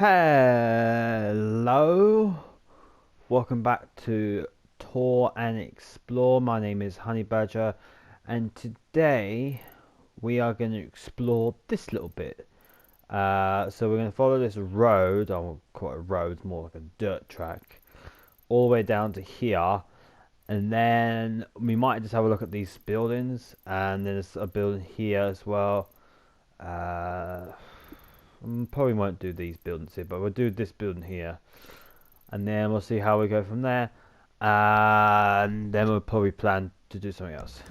Hello, welcome back to Tour and Explore. My name is HoneyBadger, and today we are going to explore this little bit. So we're going to follow this road. I won't call it a road, it's more like a dirt track, all the way down to here, and then we might just have a look at these buildings. And there's a building here as well. Probably won't do these buildings here, but we'll do this building here, and then we'll see how we go from there. And then we'll probably plan to do something else.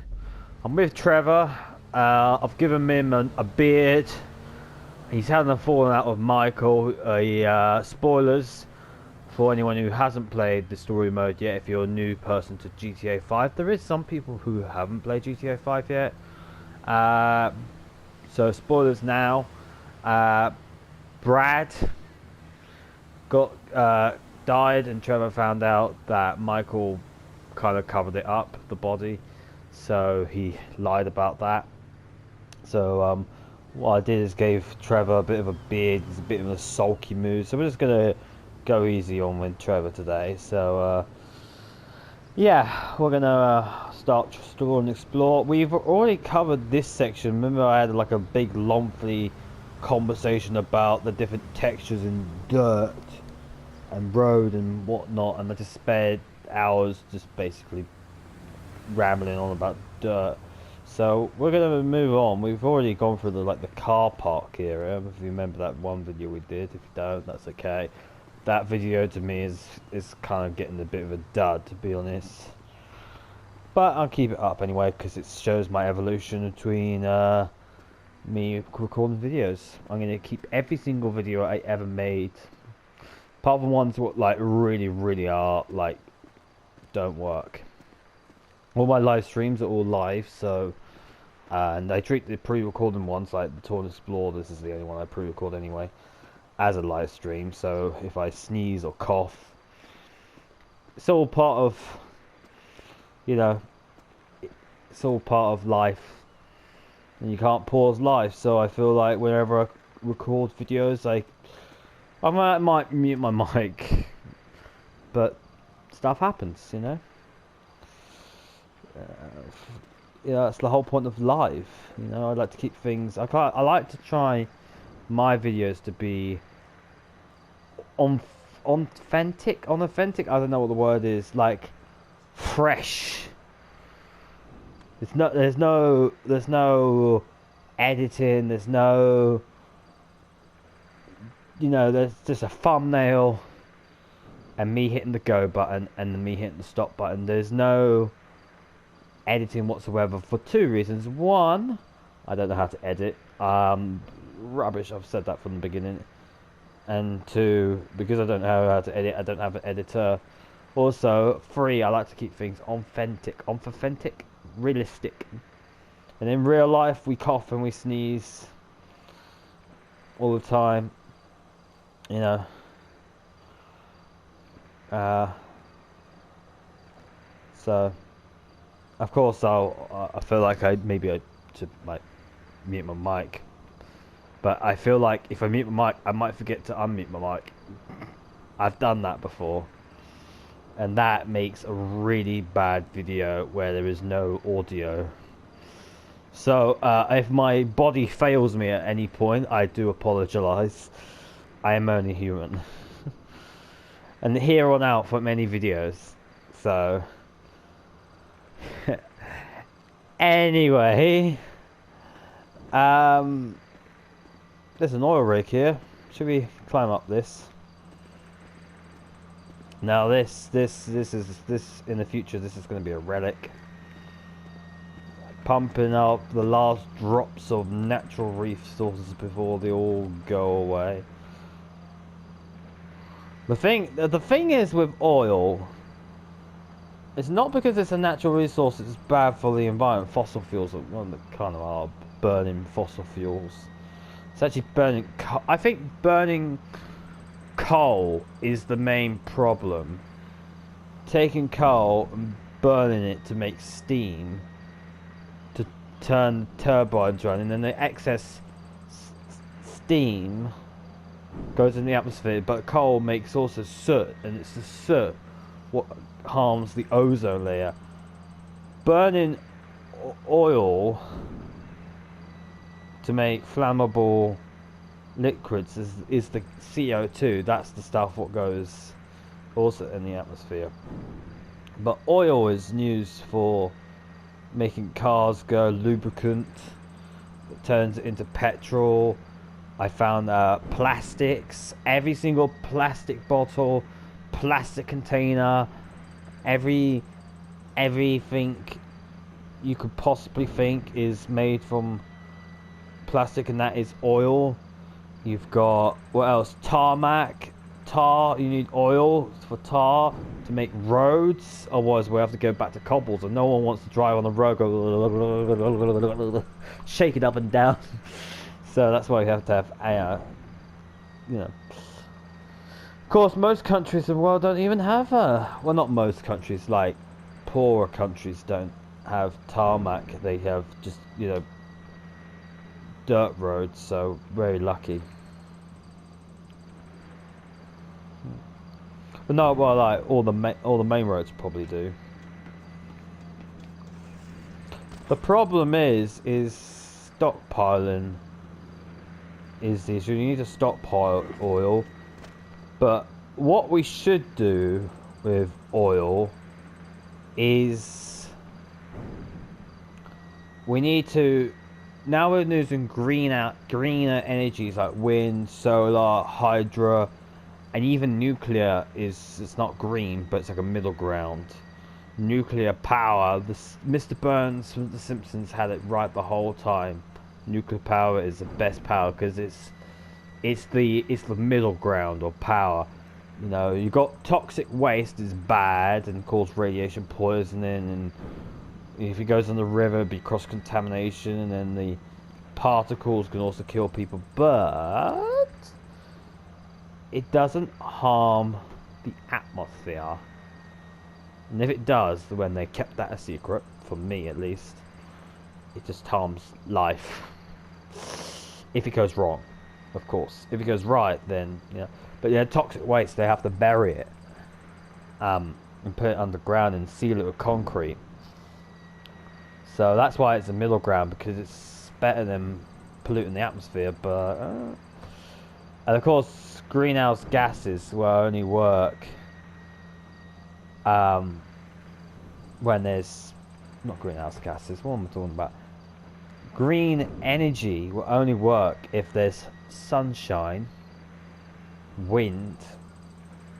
I'm with Trevor. I've given him a beard. He's having a falling out with Michael. Spoilers for anyone who hasn't played the story mode yet. If you're a new person to GTA 5, there is some people who haven't played GTA 5 yet. So spoilers now. Brad got died, and Trevor found out that Michael kind of covered it up, the body, so he lied about that. So what I did is gave Trevor a bit of a beard. He's a bit of a sulky mood, so we're just gonna go easy on with Trevor today. So yeah, we're gonna start store and explore. We've already covered this section. Remember, I had like a big lengthy conversation about the different textures in dirt and road and whatnot, and I just spared hours just basically rambling on about dirt. So we're gonna move on. We've already gone through the car park area. If you remember that one video we did. If you don't, that's okay. That video to me is kind of getting a bit of a dud, to be honest, but I'll keep it up anyway because it shows my evolution between me recording videos. I'm going to keep every single video I ever made, apart from ones what really are don't work. All my live streams are all live, so and I treat the pre-recorded ones like the Tour and Explore. This is the only one I pre-record anyway, as a live stream. So if I sneeze or cough, it's all part of, it's all part of life. And you can't pause live, so I feel like whenever I record videos, I might mute my mic, but stuff happens, that's the whole point of live. I like to keep things. I like to try my videos to be authentic. I don't know what the word is. Like fresh. There's no editing. There's no, there's just a thumbnail and me hitting the go button and me hitting the stop button. There's no editing whatsoever for two reasons. One, I don't know how to edit. Rubbish. I've said that from the beginning. And two, because I don't know how to edit, I don't have an editor. Also, three, I like to keep things authentic, realistic. And in real life, we cough and we sneeze all the time, so of course I feel like I should mute my mic, but I feel like if I mute my mic, I might forget to unmute my mic. I've done that before, and that makes a really bad video where there is no audio. So if my body fails me at any point, I do apologise. I am only human. And here on out for many videos. So anyway, there's an oil rig here. Should we climb up this? Now this in the future, this is going to be a relic, pumping up the last drops of natural resources before they all go away. The thing is with oil, it's not because it's a natural resource it's bad for the environment. Fossil fuels are kind of are burning fossil fuels. It's actually burning. I think burning coal is the main problem. Taking coal and burning it to make steam to turn turbines running, and the excess steam goes in the atmosphere, but coal makes also soot, and it's the soot what harms the ozone layer. Burning oil to make flammable liquids is the CO2. That's the stuff what goes also in the atmosphere. But oil is used for making cars go, lubricant. It turns it into petrol. I found plastics. Every single plastic bottle, plastic container, everything you could possibly think is made from plastic, and that is oil. You've got, what else? Tarmac. Tar, you need oil for tar to make roads, otherwise we have to go back to cobbles, and no one wants to drive on the road, go shake it up and down. So that's why you have to have you know. Of course, most countries in the world don't even have well, not most countries, like poorer countries don't have tarmac. They have just, you know, dirt roads, so very lucky. But no, well, like all the main roads probably do. The problem is stockpiling is the issue. You need to stockpile oil, but what we should do with oil is we need to, now we're using greener energies like wind, solar, hydro, and even nuclear it's not green, but it's like a middle ground. Nuclear power, Mr. Burns from The Simpsons had it right the whole time. Nuclear power is the best power because it's the middle ground of power. You know, you got toxic waste is bad and cause radiation poisoning, and if it goes in the river, it'd be cross contamination, and then the particles can also kill people, but it doesn't harm the atmosphere. And if it does, when they kept that a secret, for me at least, it just harms life. If it goes wrong, of course. If it goes right, then, you know. But yeah, toxic waste, they have to bury it. And put it underground and seal it with concrete. So that's why it's a middle ground, because it's better than polluting the atmosphere, but... and of course, greenhouse gases will only work when there's not greenhouse gases, what am I talking about? Green energy will only work if there's sunshine, wind,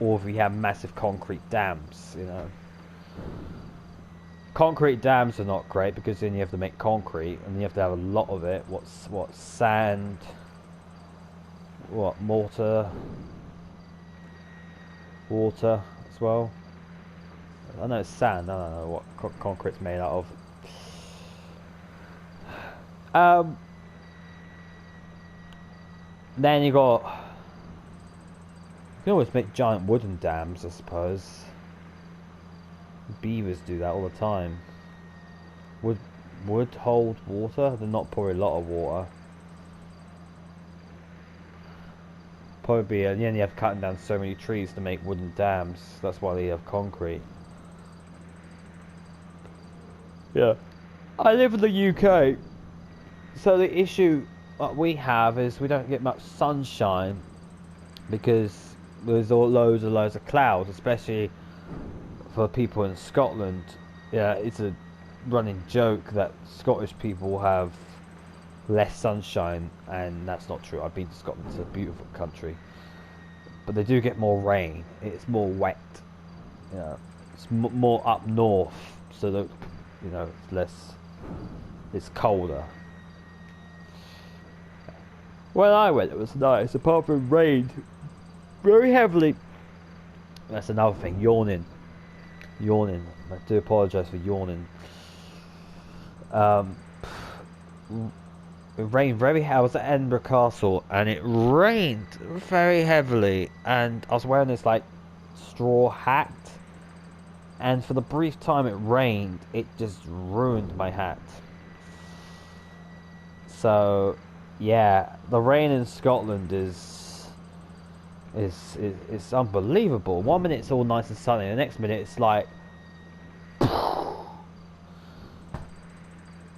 or if we have massive concrete dams, you know. Concrete dams are not great because then you have to make concrete and you have to have a lot of it. What sand, what mortar, water as well. I know it's sand. I don't know what concrete's made out of. Then you got. You can always make giant wooden dams, I suppose. Beavers do that all the time. Wood hold water? They're not probably a lot of water. Probably, and then you have cutting down so many trees to make wooden dams. That's why they have concrete. Yeah. I live in the UK. So the issue that we have is we don't get much sunshine because there's loads of clouds, especially for people in Scotland. Yeah, it's a running joke that Scottish people have less sunshine, and that's not true. I've been to Scotland. It's a beautiful country, but they do get more rain. It's more wet. Yeah, it's more up north, so that, you know, it's less. It's colder. When I went, it was nice. Apart from rain, very heavily. That's another thing. Yawning. I do apologise for yawning. It rained very heavily. I was at Edinburgh Castle and it rained very heavily, and I was wearing this like straw hat, and for the brief time it rained, it just ruined my hat. So yeah, the rain in Scotland is It's unbelievable. 1 minute it's all nice and sunny, the next minute it's like.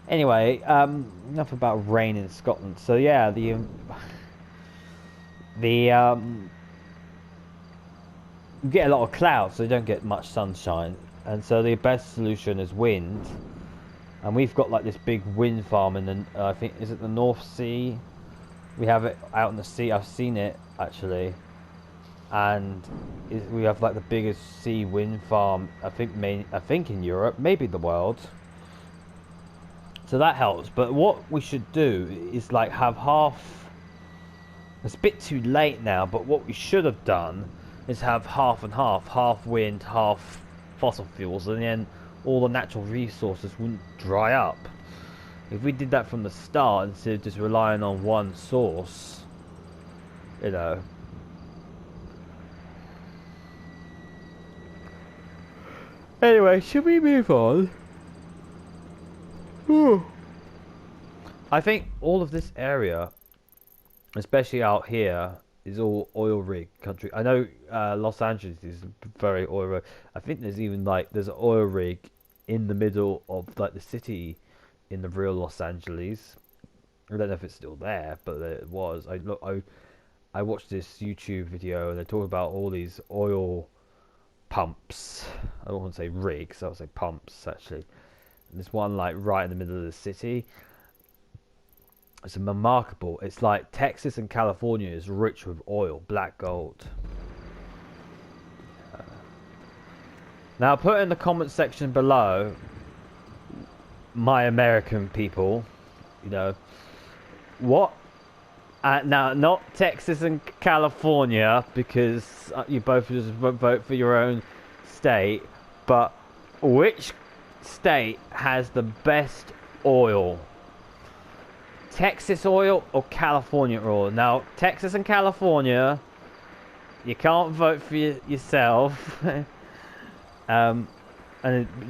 Anyway, enough about rain in Scotland. So yeah, the you get a lot of clouds, so you don't get much sunshine, and so the best solution is wind. And we've got like this big wind farm in the I think is it the North Sea? We have it out in the sea. I've seen it actually, and we have like the biggest sea wind farm I think in Europe, maybe the world. So that helps. But what we should do is like have half. It's a bit too late now, but what we should have done is have half and half wind, half fossil fuels, and then all the natural resources wouldn't dry up. If we did that from the start instead of just relying on one source, you know. Anyway, should we move on? I think all of this area, especially out here, is all oil rig country. I know Los Angeles is very oil rig. I think there's even like there's an oil rig in the middle of like the city in the real Los Angeles. I don't know if it's still there, but it was. I watched this YouTube video and they talk about all these oil pumps. I don't want to say rigs, I would say pumps actually. And there's one like right in the middle of the city. It's remarkable. It's like Texas and California is rich with oil, black gold. Now put in the comment section below, my American people, you know, what? Now not Texas and California because you both just vote for your own state, but which state has the best oil? Texas oil or California oil? Now, Texas and California, you can't vote for yourself, and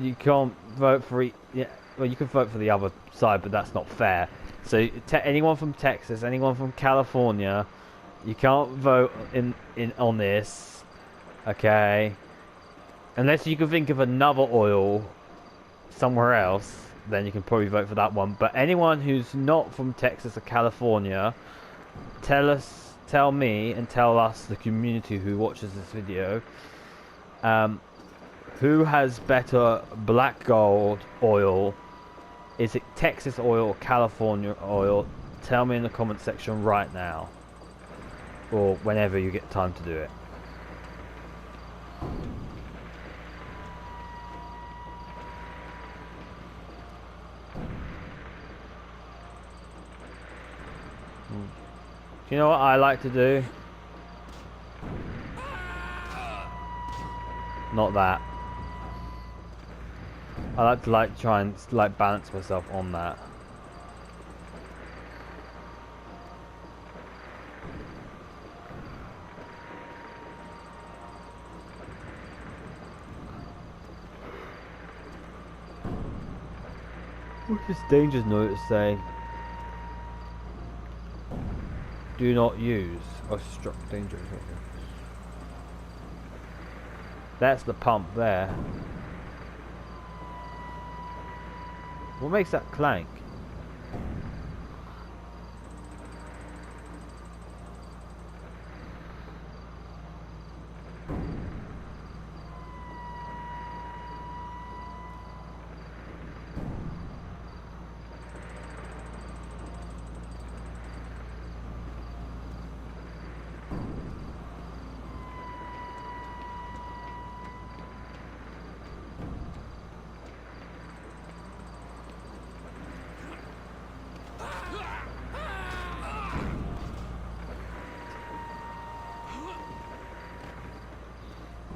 you can't vote for yeah. Well, you can vote for the other side, but that's not fair. So, anyone from Texas, anyone from California, you can't vote in on this, okay? Unless you can think of another oil somewhere else. Then you can probably vote for that one. But anyone who's not from Texas or California, tell me and tell us, the community who watches this video, who has better black gold oil? Is it Texas oil or California oil? Tell me in the comment section right now, or whenever you get time to do it. Do you know what I like to do? Not that. I like to try and like balance myself on that. What's this dangerous notice say? Do not use. I struck danger. That's the pump there. What makes that clank?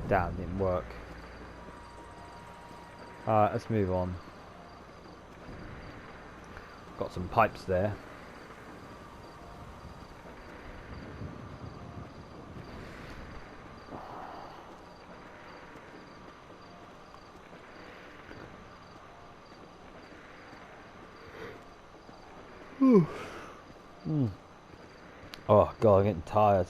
Damn, didn't work. Alright, let's move on. Got some pipes there. Oh god, I'm getting tired.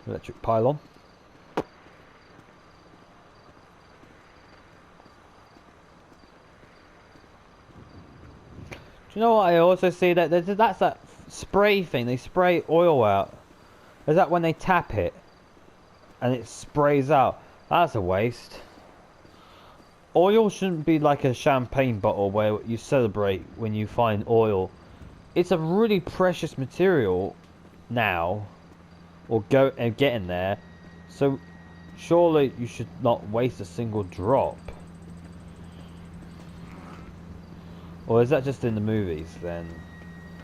Electric pylon. Do you know what I also see? That's that spray thing. They spray oil out. Is that when they tap it and it sprays out? That's a waste. Oil shouldn't be like a champagne bottle where you celebrate when you find oil. It's a really precious material now, or getting there. So surely you should not waste a single drop. Or is that just in the movies then?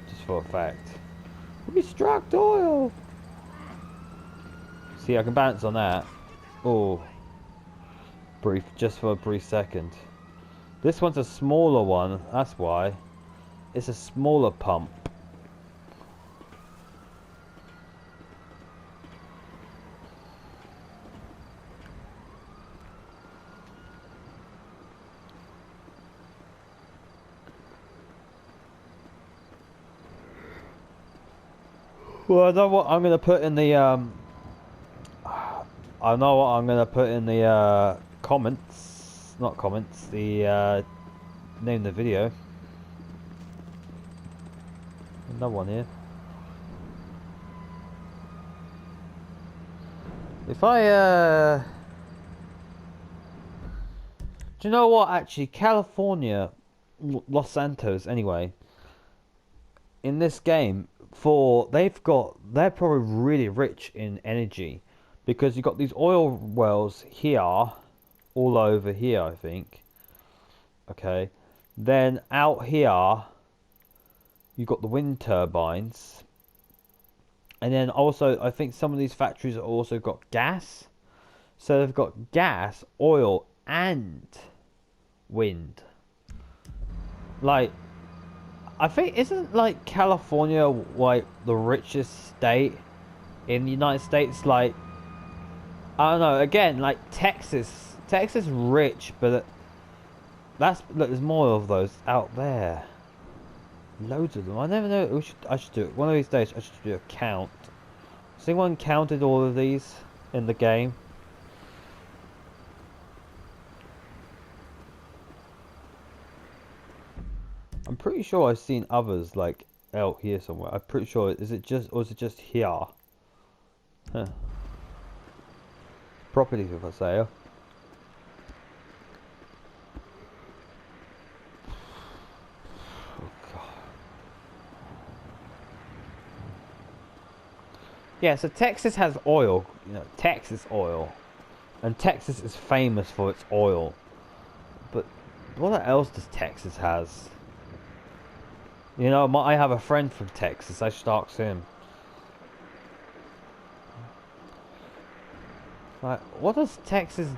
Just for a fact. We struck oil! See, I can bounce on that. Oh. Just for a brief second. This one's a smaller one, that's why. It's a smaller pump. Well, I know what I'm gonna put in the I know what I'm gonna put in the comments. Not comments, the name of the video. Another one here. If I do you know what, actually, California, Los Santos anyway, in this game, they're probably really rich in energy, because you've got these oil wells here, all over here, I think. Okay, then out here you've got the wind turbines, and then also I think some of these factories have also got gas, so they've got gas, oil, and wind. Like, I think, isn't like California like the richest state in the United States? Like, I don't know, again, like Texas rich, but look, there's more of those out there. Loads of them. I never know. I should do it one of these days. I should do a count. Has anyone counted all of these in the game? I'm pretty sure I've seen others like out here somewhere. I'm pretty sure. Is it just here? Huh. Properties for sale. Oh God. Yeah, so Texas has oil. You know, Texas oil, and Texas is famous for its oil. But what else does Texas has? You know, I have a friend from Texas. I should ask him. Like, what does Texas...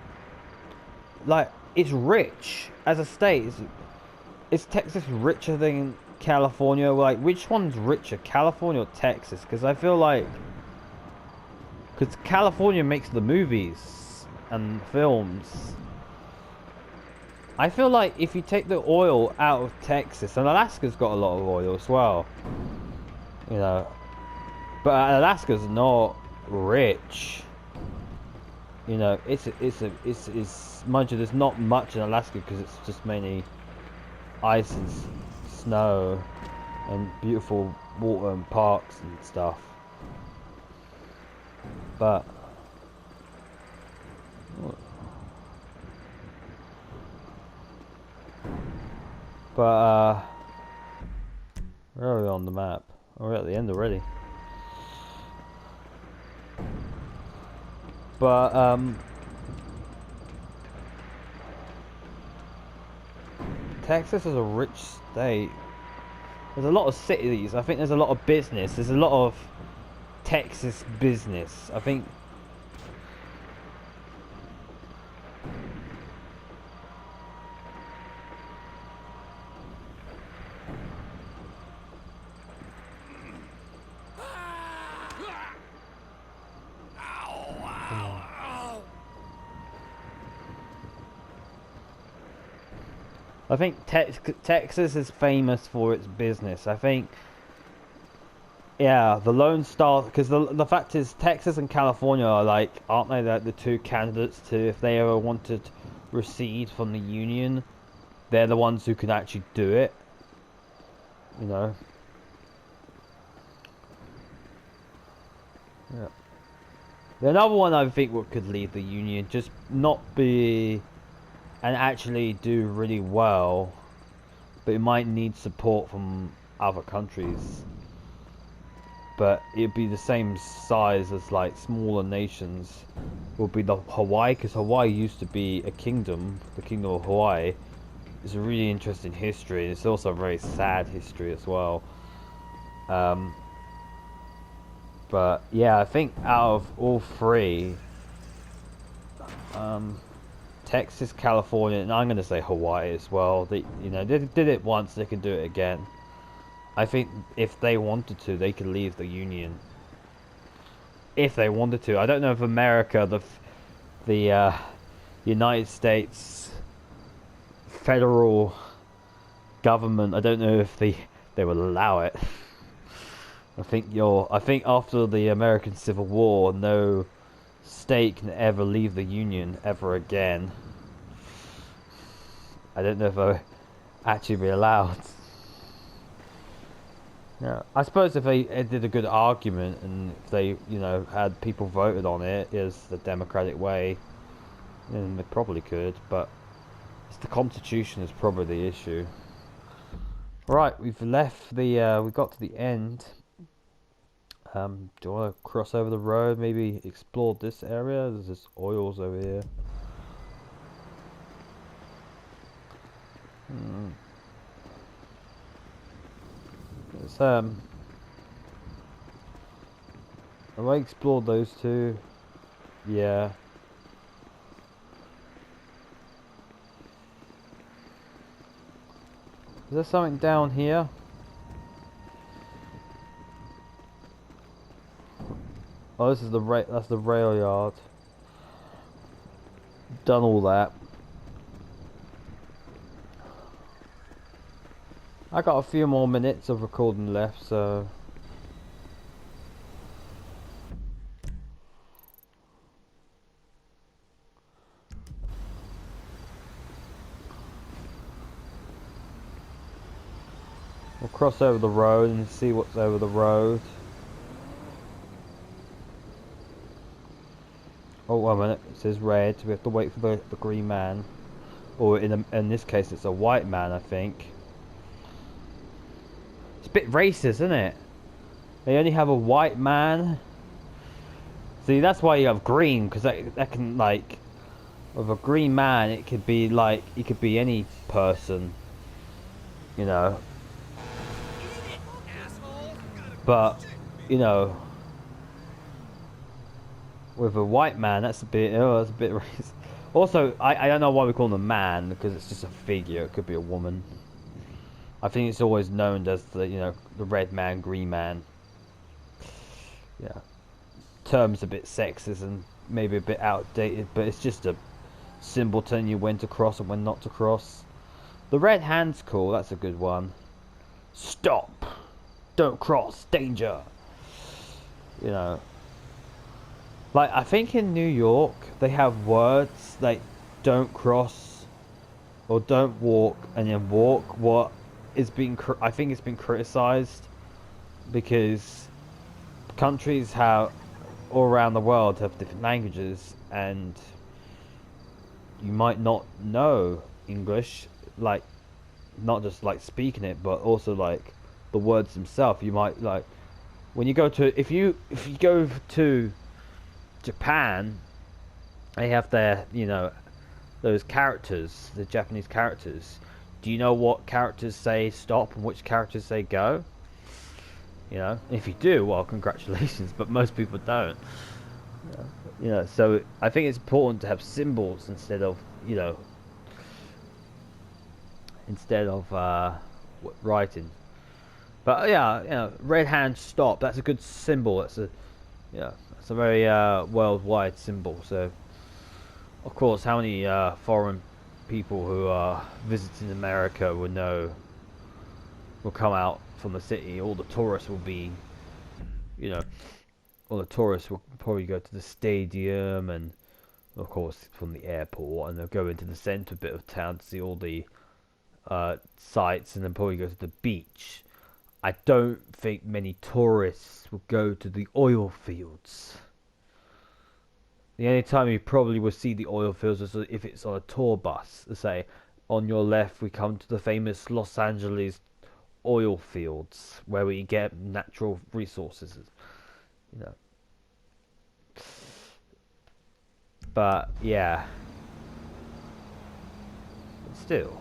Like, it's rich as a state. Is Texas richer than California? Like, which one's richer, California or Texas? Because I feel like... Because California makes the movies and films. I feel like if you take the oil out of Texas, and Alaska's got a lot of oil as well, you know, but Alaska's not rich. You know, it's mind you, there's not much in Alaska because it's just mainly ice and snow and beautiful water and parks and stuff. But where are we on the map? Oh, we're at the end already. But Texas is a rich state. There's a lot of cities. I think there's a lot of business. There's a lot of Texas business. I think. I think Texas is famous for its business. I think Yeah, the Lone Star, because the fact is, Texas and California are like, aren't they like the two candidates to, if they ever wanted to recede from the Union, they're the ones who can actually do it. You know. Yeah. Another one I think what could leave the Union, just not be, and actually do really well, but it might need support from other countries. But it'd be the same size as like smaller nations. Would be the Hawaii, because Hawaii used to be a kingdom. The Kingdom of Hawaii. It's a really interesting history. It's also a very sad history as well. But yeah, I think out of all three, Texas, California, and I'm gonna say Hawaii as well. They did it once. They can do it again. I think if they wanted to, they could leave the Union. If they wanted to, I don't know if America, the United States federal government, I don't know if they will allow it. I think after the American Civil War, no state can ever leave the Union ever again. I don't know if they'll actually be allowed. Yeah, I suppose if they did a good argument and if they, had people voted on it as the democratic way, then they probably could. But it's the Constitution is probably the issue. Right, we've left the. We got to the end. Do you want to cross over the road? Maybe explore this area. There's just oils over here. It's have I explored those two? Yeah. Is there something down here? Oh, this is that's the rail yard. Done all that. I got a few more minutes of recording left, so we'll cross over the road and see what's over the road. Oh, wait a minute, it says red, we have to wait for the green man. Or in this case it's a white man, I think. It's a bit racist, isn't it? They only have a white man. See, that's why you have green, because that can, like, with a green man, it could be, like, it could be any person, But, with a white man, that's a bit racist. Also, I don't know why we call him a man, because it's just a figure. It could be a woman. I think it's always known as the red man, green man. Yeah. Term's a bit sexist and maybe a bit outdated, but it's just a symbol telling you when to cross and when not to cross. The red hand's cool, that's a good one. Stop! Don't cross, danger! Like, I think in New York, they have words like don't cross or don't walk and then walk. What is being, I think it's been criticized because countries have, all around the world, have different languages and you might not know English, like, not just like speaking it, but also like the words themselves. You might, like, when you go to, if you go to Japan, they have their, those characters, the Japanese characters. Do you know what characters say stop and which characters say go? If you do, well, congratulations, but most people don't. So I think it's important to have symbols instead of, writing. But yeah, red hand stop. That's a good symbol. That's a very worldwide symbol. So, of course, how many foreign people who are visiting America will come out from the city. All the tourists will be you know, all the tourists will probably go to the stadium and, of course, from the airport, and they'll go into the centre bit of town to see all the sites, and then probably go to the beach. I don't think many tourists will go to the oil fields. The only time you probably will see the oil fields is if it's on a tour bus. Say, on your left, we come to the famous Los Angeles oil fields, where we get natural resources. You know. But yeah, but still.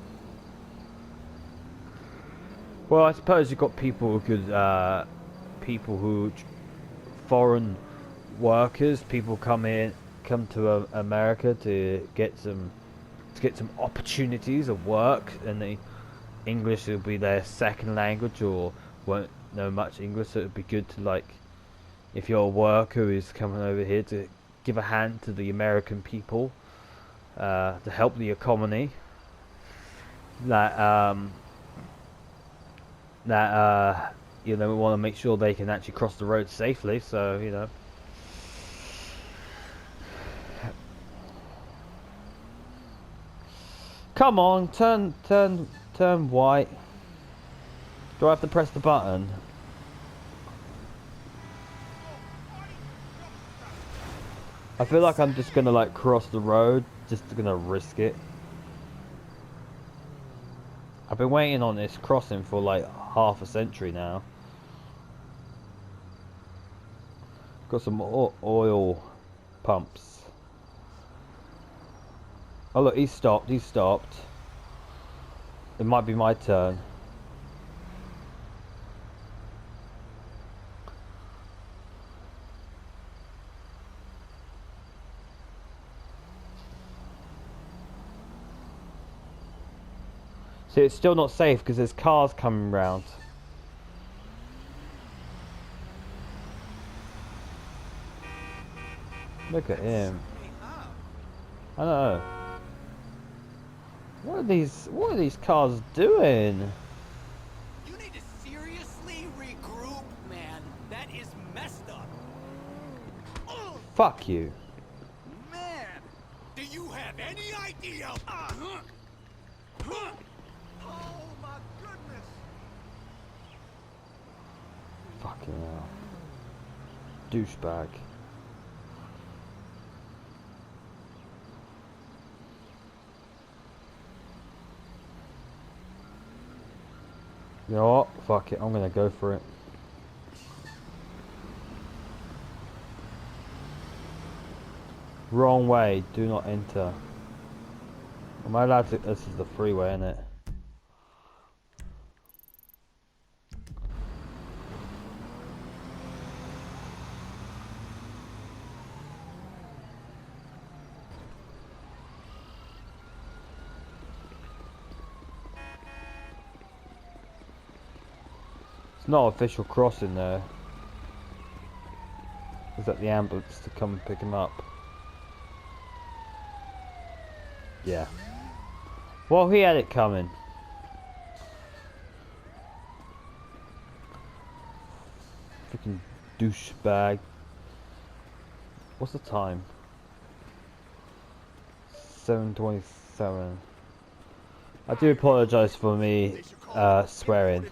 Well, I suppose you've got people who could, foreign workers, people come to America to get some opportunities of work, and English will be their second language or won't know much English, so it'd be good to, like, if you're a worker who's coming over here, to give a hand to the American people, to help the economy. That we want to make sure they can actually cross the road safely. So come on, turn white. Do I have to press the button? I feel like I'm just gonna cross the road, just gonna risk it. I've been waiting on this crossing for half a century now. Got some oil pumps. Oh look, he's stopped. It might be my turn. See, it's still not safe because there's cars coming round. Look at him. I know. What are these cars doing? You need to seriously regroup, man. That is messed up. Fuck you. Man, do you have any idea? Oh my goodness. Fucking hell. Douchebag. You know what? Fuck it, I'm gonna go for it. Wrong way, do not enter. Am I allowed to? This is the freeway, isn't it? It's not official crossing there. Is that the ambulance to come and pick him up? Yeah. Well, he had it coming. Freaking douchebag. What's the time? 7:27. I do apologise for me swearing.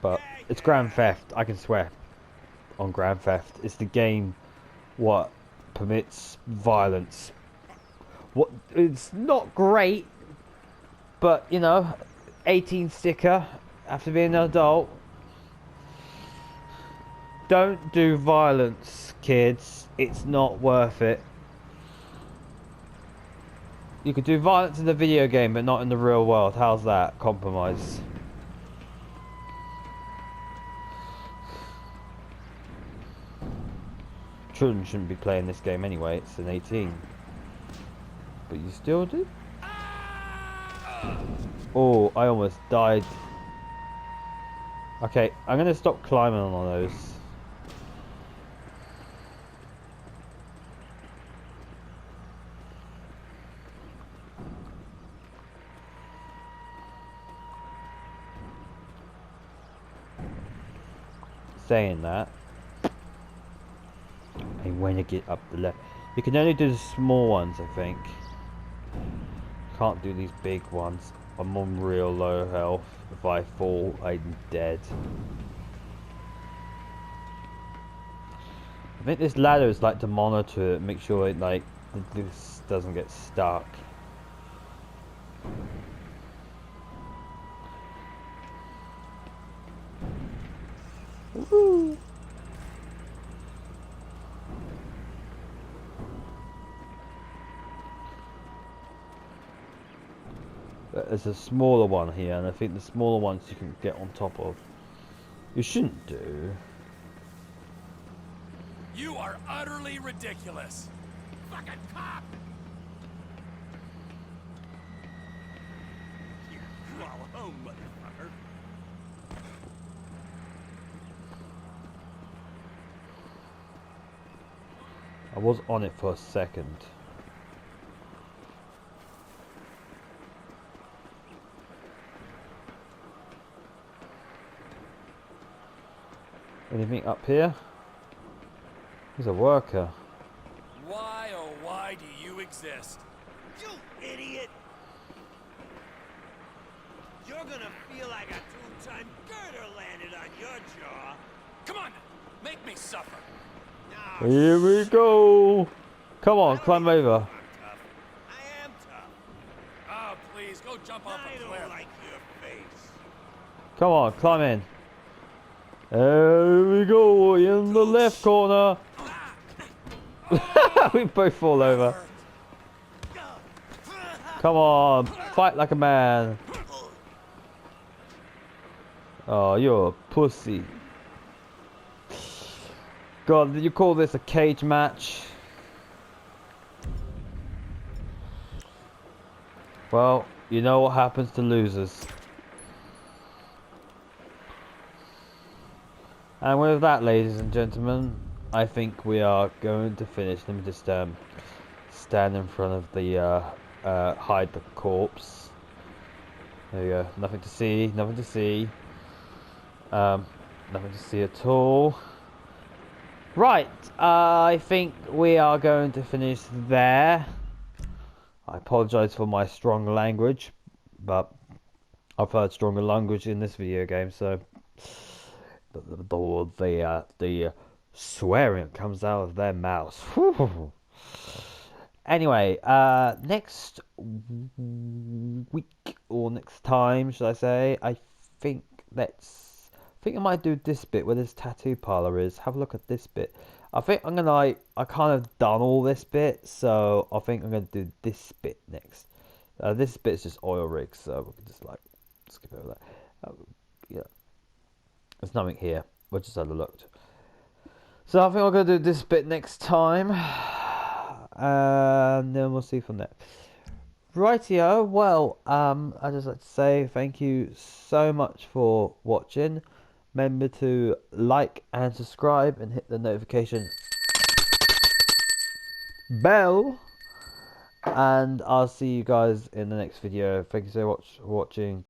But it's Grand Theft. I can swear on Grand Theft. It's the game what permits violence. What it's not great, but 18 sticker after being an adult. Don't do violence, kids. It's not worth it. You could do violence in the video game, but not in the real world. How's that? Compromise. Children shouldn't be playing this game anyway. It's an 18. But you still do? Oh, I almost died. Okay, I'm gonna stop climbing on those. stay in that. And when you get up the left, you can only do the small ones, I think. Can't do these big ones. I'm on real low health. If I fall, I'm dead. I think this ladder is like to monitor it, make sure it like this doesn't get stuck. Woohoo! There's a smaller one here, and I think the smaller ones you can get on top of. You shouldn't do. You are utterly ridiculous. Fucking cop! Here, crawl home, motherfucker. I was on it for a second. Anything up here? He's a worker. Why, oh why do you exist? You idiot! You're gonna feel like a two-time girder landed on your jaw. Come on, make me suffer. No, Here we go! Come on, climb over. I'm tough. I am tough. Oh, please, go jump off I a don't cliff. like your face. Come on, climb in. There we go, in the left corner. We both fall over. Come on, fight like a man. Oh, you're a pussy. God, did you call this a cage match? Well, you know what happens to losers. And with that, ladies and gentlemen, I think we are going to finish. Let me just stand in front of the hide the corpse. There you go. Nothing to see. Nothing to see. Nothing to see at all. Right. I think we are going to finish there. I apologise for my strong language, but I've heard stronger language in this video game, so the swearing comes out of their mouths. Anyway, next week or next time, should I say? I think I might do this bit where this tattoo parlor is. Have a look at this bit. I think I'm gonna I kind of done all this bit, so I think I'm gonna do this bit next. This bit is just oil rigs, so we can just skip over that. Yeah. There's nothing here. We'll just have a look. So I think I'm going to do this bit next time. And then we'll see from there. Rightio. Well, I'd just like to say thank you so much for watching. Remember to like and subscribe and hit the notification bell. And I'll see you guys in the next video. Thank you so much for watching.